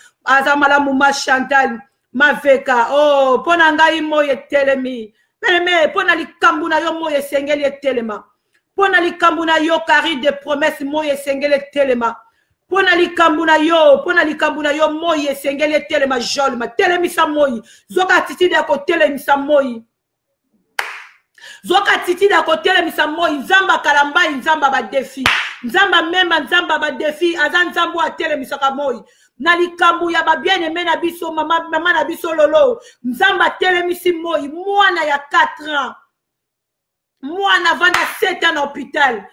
ma Chantal ma veka oh pona ngai moye telemi bien-aimé pona likambu na yo moye sengeli telema pona likambu na yo Kari de promesse moye sengeli telema pona likambu na yo moye sengeli telema jolma telemisa moyi zoka titide ko telemisa moyi zoka titide ko telemisa moyi nzamba kalambai nzamba ba défi nzamba mema nzamba ba défi azan nzambo a telemisa ka moyi na likambo ya ba bien-aimé na biso mama na biso lolo nzamba telemisi moi mwana ya 4 ans mwana vanda 7 ans à l'hôpital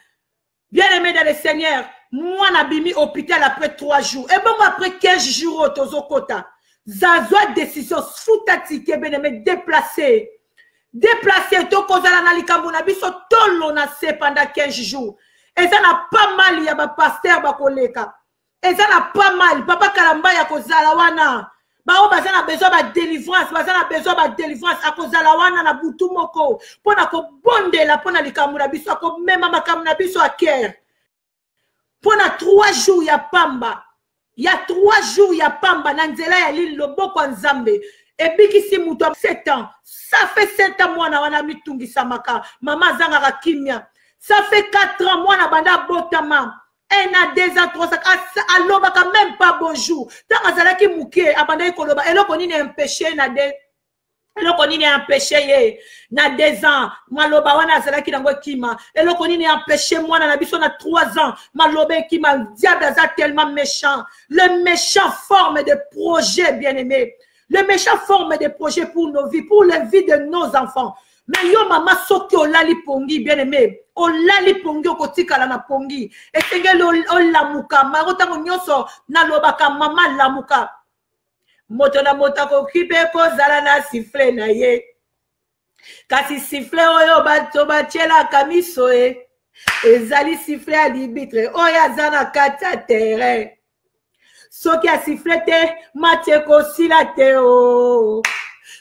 bien-aimé dans le Seigneur mwana bimi hôpital après 3 jours et bon après 15 jours tozo kota zazwa décision futatike bien-aimé déplacé to kozala na likambo na biso tolo na se pendant 15 jours et ça n'a pas mal ya ba pasteur ba koleka et ça n'a pas mal papa Kalamba ya kozala wana bao bazana besoin ba délivrance a kozala wana na butu moko pona ko bondela pona likambo na biso ko mema makambo na biso a cœur pona 3 jours ya pamba ya 3 jours ya pamba na nzela ya lili loboko nzambe ebikisi mutu 7 ans ça fait 7 ans mwana wana mitungisa maka mama zanga kimia ça fait 4 ans mwana banda botama 1 à 2 ans 3 ans aloba quand même pas bonjour tant azalaki muke abanda koloba eloko nini empêché na de eloko nini empêché ye na 2 ans maloba wana azalaki nango kima eloko nini empêché mwana na biso na 3 ans maloba kima diable aza tellement méchant le méchant forme de projet bien-aimé le méchant forme des projets pour nos vies, pour la vie de nos enfants. Mais yo maman soki olali pongi bien aimé, olali pongi okotika la na pongi. Et tengel olamuka, marota nyoso na lobaka mama lamuka. Moto na mota ko kipe ko zala na siffle na ye. Kasi siffle oyo bato bachela kamiso e. Ezali siffle à libitre, oya zana kata terrain. Soki a sifflete, mateko silateo.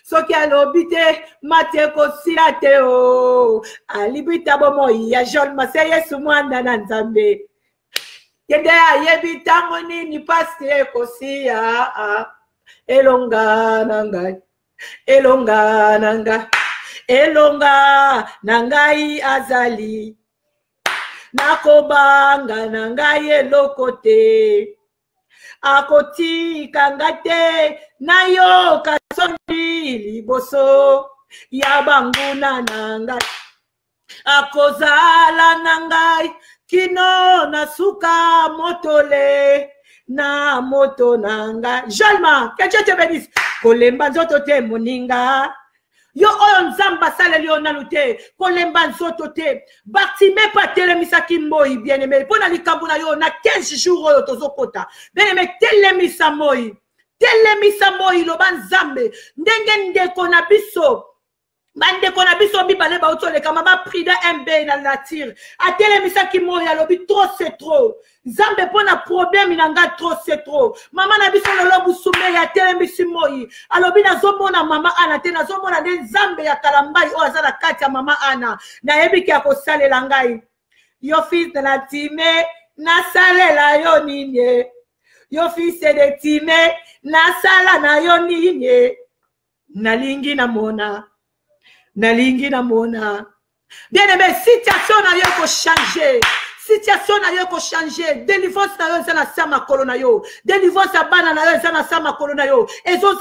Soki a lobite, mateko silateo. Alibita bomo ya John Maseye sumwanda na nzambe. Yende a yebita moni ni paste kosi ya. Elonga nanga. Elonga nanga. Elonga nangai azali. Nakobanga nangai elokote. Akoti kangate nayo kasondi liboso ya banguna nanga akozala nangai kino nasuka motole na moto nanga jalma que Dieu te bénisse kolemba nzoto te moninga yo oyo nzamba sala liona lute kolemba nzoto te Bartimée pa telemisa kimoi bien aimé pona likambo na yo na 15 jours oyo tozokota bien aimé telemisa moi loba nzambe ndenge ndeko na biso bande kona biso bibale ba otole kama ba prida MB na nature atelemisa kimoi alobi trop c'est trop nzambe pona problème inanga trop c'est trop mama na biso lolobu sume ya telemisi moi alobi nazomona mama ana te nazomona de nzambe ya kalambai o azala kati ya mama ana na yebiki ya kosalela ngai yo fils de la time na salela yo nini yo fils de time na sala na yo nini nalingi na mona bien aimé situation na yo ko changer situation na yo ko changer délivrance na yo za na sama kolona yo délivrance abana na yo za na sama kolona yo ezo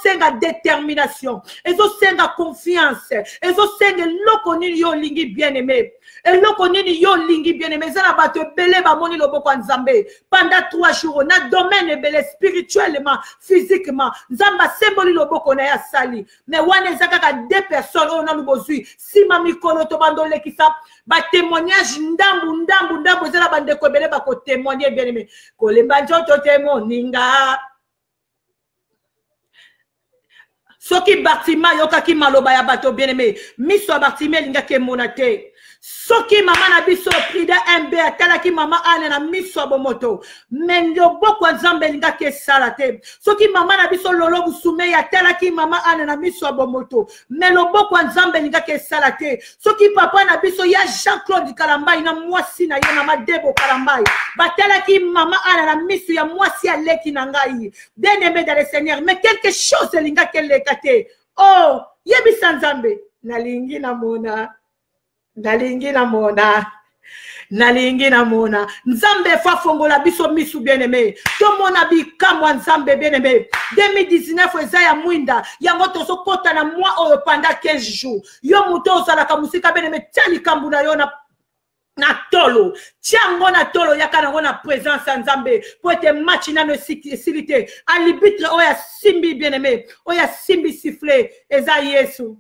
senga détermination ezo senga confiance ezo senga loko nini yo lingi bien aimé eloko nini yo lingi bien aimé za na bato belé ba moni loboko nzambe pendant 3 jours na domaine belé spirituellement physiquement nzamba symbole loboko na ya sali mais wana ezaka ka 2 personnes on a lubozui sima mikolo to bandole kisa ba témoignage ndambu zela bande ko belé ba ko témoigner bien aimé kolemba njoto témoninga soki Bartima yokaki maloba ya bato bien aimé miso Bartima linga ke monate soki mama na biso prida MB atalaki mama ana na miso bomoto mendo boko nzambe linga ke salate soki mama na biso lolo busume atalaki mama ana na miso bomoto melo boko nzambe linga ke salate soki papa na biso ya Jean-Claude Kalambai na mwasi na ye na Madebo Kalambai batalaki mama ana na miso ya mwasi aleki na ngai bien aimé dans le Seigneur mais quelque chose linga ke lekate oh yebisa nzambe nalingi na mona nzambe fa fongola biso misu bien aimé to mona bikamwa nzambe bien aimé 2019 eza ya mwinda yango tozo kota na mois oyo pendant 15 jours yo muto ozala ka musika bien aimé tali kambu na yo na na tolo tiango na tolo yakana ngona présence ya Nzambe pour être match na no sécurité alibitre oya simbi bien-aimé oya simbi sifflé eza Yesu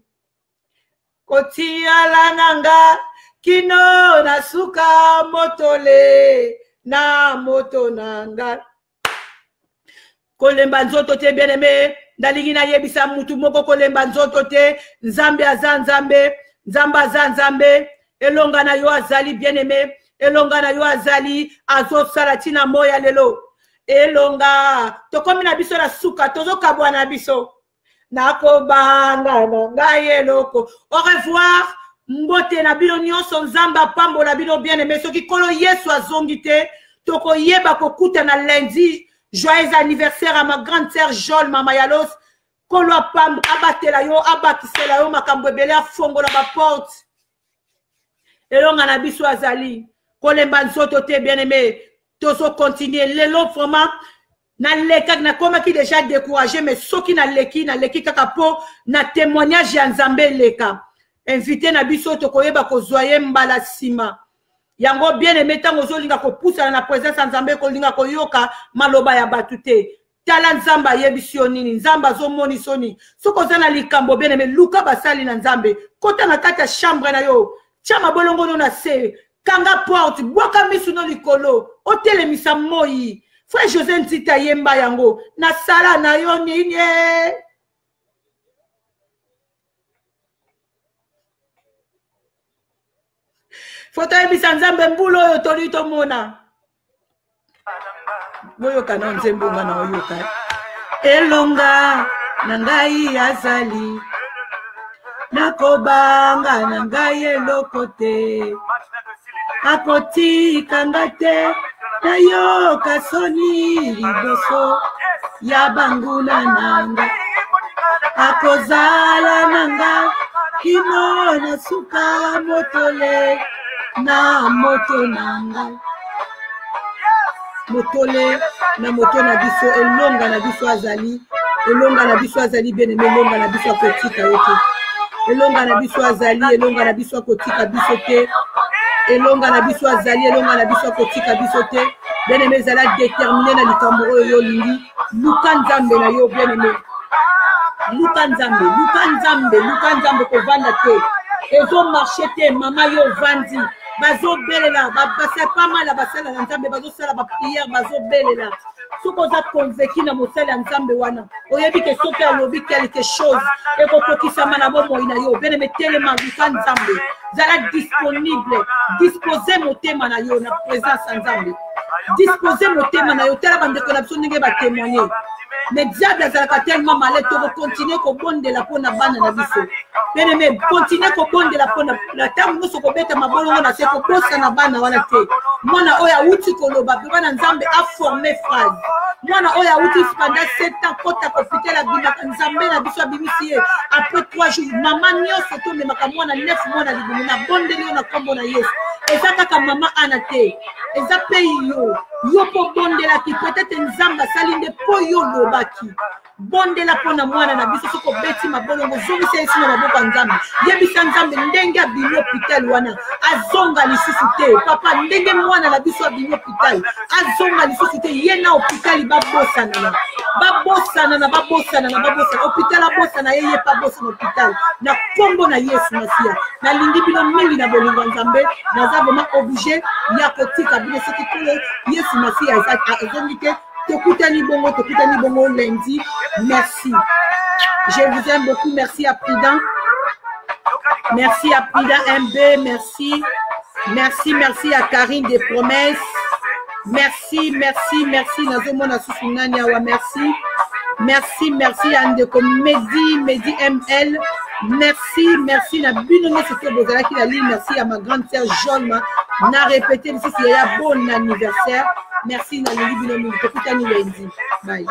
kotia lananga kino na suka motole na moto nanga kolemba nzoto te bien-aimé ndalingi na yebisa mutu moko kolemba nzoto te Nzambe aza Nzambe Nzamba aza Nzambe elonga na yo azali bien-aimé elonga na yo azali azosala tina moya lelo elonga tokomi na biso na suka tozokabwa na biso nakobanga na ngai eloko au revoir mbote na bino nyonso Nzamba pambola bino bien-aimé soki kolo Yesu azongi te tokoyeba kokuta na lundi joyeux anniversaire à ma grande sœur Joel Mama Yalos kolo pam abatela yo abakisela yo makambo ebele afongola ba porte elonga na biso azali kolemba nzoto te bien-aimé tozo continuer lelo vraiment na leka na koma ki déjà découragé mais soki na leki kaka po na témoignage ya Nzambe leka invité na biso tokoyeba kozwaye mbala sima yango bien-aimé tango zolinga ko poussa na présence ya Nzambe kolinga koyoka maloba ya batu te tala Nzamba yebisio nini Nzamba zomoni soni soko zana likambo bien-aimé luka basali na Nzambe kota na kata chambre na yo chama bolongo no na se kanga porte boka misu no likolo otelemisa moi frère José Ntita yemba yango na sala na yo nini foto yebisa Nzambe mbulo oyo toli tomona boyoka na nzembonga na oyoka elonga na ngai azali nakobanga na ngai eloko te akotika nga te nayoka soni liboso ya bangula nanga akozala nanga kino na suka motole na moto nanga motole na moto na biso elonga na biso azali bien-aimé elonga na biso akotika yo te elonga na biso azali elonga na biso akotika biso te elonga na biso azali elonga na biso akotika biso te bien-aimé ezala déterminé na likambo oyo yo lingi luka Nzambe na yo bien-aimé luka Nzambe kovanda te ezo marché te mama yo vandi bazo belela basa pas mal basala na Nzambe bazo sala ba prière bazo belela soko za convaincu na mosala ya Nzambe wana oyebi ke soki alobi quelque chose ekokokisama na bomoi na yo bien-aimé telema luka Nzambe zala disponible disposer motema na yo na présence ya Nzambe disposer motema na yo tala bandeko na biso ndenge batémoigner mais diable azalaka tellement malais toko continuer kobondela mpona bana na biso bien-aimé continuer kobondela mpona na ntango nyonso kobeta mabolongo na se kobosa na bana wana te mwana oyo awuti koloba mpe bana Nzambe aforme phrase mwana oyo awuti pendant 7 ans kota kopitela bimaka Nzambe na biso abimisi ye après 3 jours mama nyonso tomemaka mwana 9 mois na libumu na bondeli yo na kombo na Yesu eza kaka mama ana te eza mpe yo po bondelaki peut-être Nzambe asali nde po yo lobaki bondela mpona mwana na biso soko beti mabolongo zongisa esi na maboko ya Nzambe yebisa Nzambe ndenge abimi hôpital wana azonga lisusu te papa ndenge mwana na biso abimi hôpital azonga lisusu te ye na hôpital babosana hôpital abosana ye ye pa bosana hôpital na kombo na Yesu Masiya nalingi bino mingi na bolingo ya Nzambe naza vraiment obligé ya kotika bino soki kolo Yesu Masiya azongi te tokutani bongo lundi. Merci. Je vous aime beaucoup. Merci à Prudent. Merci à Prudent MB. Merci. Merci à Karine des Promesses. Merci. Nazomona Susunani Awa. Merci à Ndeko Medi ML. Merci na bino c'était bozala qui la ligne. Merci à ma grande sœur Jolma. Na répété ici il y a bon anniversaire. Merci na bino. Tokutani lundi. Bye.